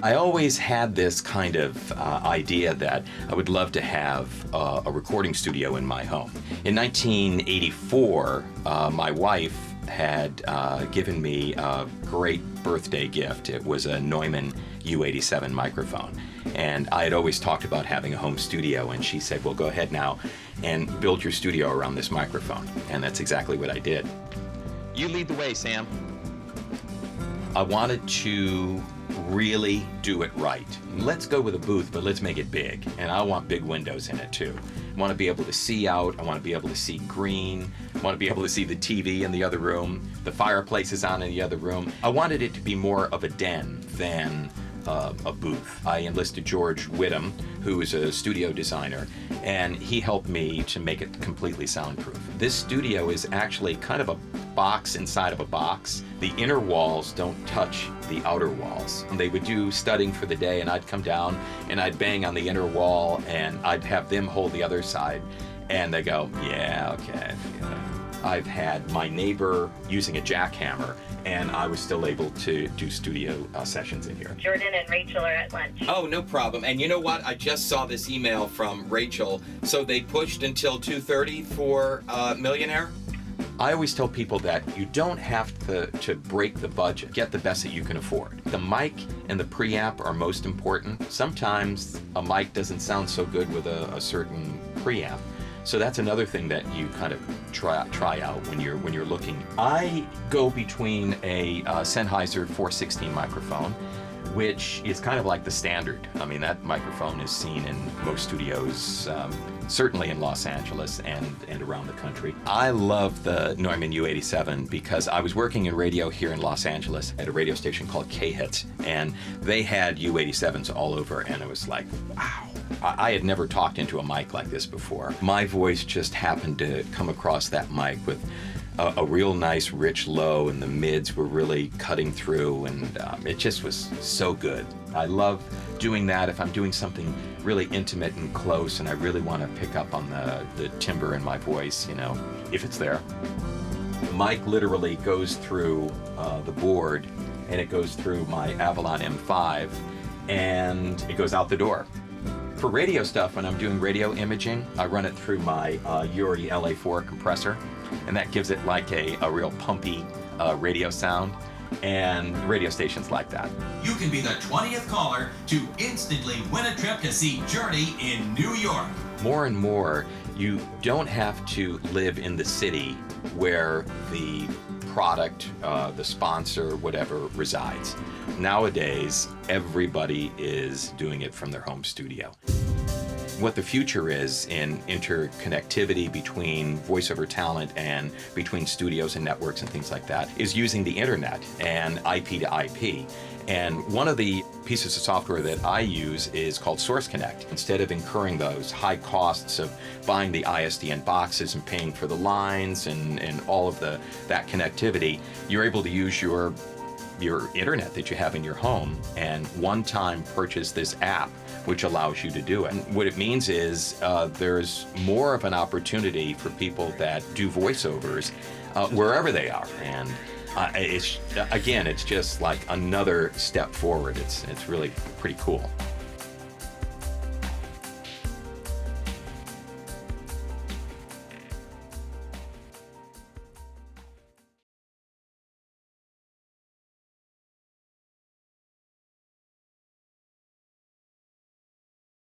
I always had this kind of idea that I would love to have a recording studio in my home. In 1984, my wife had given me a great birthday gift. It was a Neumann U87 microphone. And I had always talked about having a home studio, and she said, well, go ahead now and build your studio around this microphone. And that's exactly what I did. You lead the way, Sam. I wanted to really do it right. Let's go with a booth, but let's make it big. And I want big windows in it too. I want to be able to see out. I want to be able to see green. I want to be able to see the TV in the other room. The fireplace is on in the other room. I wanted it to be more of a den than a booth. I enlisted George Whittam, who is a studio designer, and he helped me to make it completely soundproof. This studio is actually kind of a box inside of a box. The inner walls don't touch the outer walls. They would do studying for the day, and I'd come down and I'd bang on the inner wall, and I'd have them hold the other side, and they go, yeah, okay. I've had my neighbor using a jackhammer, and I was still able to do studio sessions in here. Jordan and Rachel are at lunch. Oh, no problem. And you know what? I just saw this email from Rachel. So they pushed until 2:30 for Millionaire? I always tell people that you don't have to break the budget. Get the best that you can afford. The mic and the preamp are most important. Sometimes a mic doesn't sound so good with a certain preamp. So that's another thing that you kind of try out when you're looking. I go between a Sennheiser 416 microphone, which is kind of like the standard. I mean, that microphone is seen in most studios, certainly in Los Angeles and around the country. I love the Neumann U87 because I was working in radio here in Los Angeles at a radio station called K-Hits, and they had U87s all over, and it was like, wow. I had never talked into a mic like this before. My voice just happened to come across that mic with a real nice rich low, and the mids were really cutting through, and it just was so good. I love doing that if I'm doing something really intimate and close and I really want to pick up on the timbre in my voice, you know, if it's there. The mic literally goes through the board, and it goes through my Avalon M5, and it goes out the door. For radio stuff, when I'm doing radio imaging, I run it through my Uri LA4 compressor, and that gives it like a real pumpy radio sound, and radio stations like that. You can be the 20th caller to instantly win a trip to see Journey in New York. More and more, you don't have to live in the city where the product, the sponsor, whatever, resides. Nowadays, everybody is doing it from their home studio. What the future is in interconnectivity between voiceover talent and between studios and networks and things like that is using the internet and IP to IP. And one of the pieces of software that I use is called Source Connect. Instead of incurring those high costs of buying the ISDN boxes and paying for the lines and all of that connectivity, you're able to use your internet that you have in your home and one-time purchase this app which allows you to do it. And what it means is there's more of an opportunity for people that do voiceovers wherever they are. And it's just like another step forward. It's really pretty cool.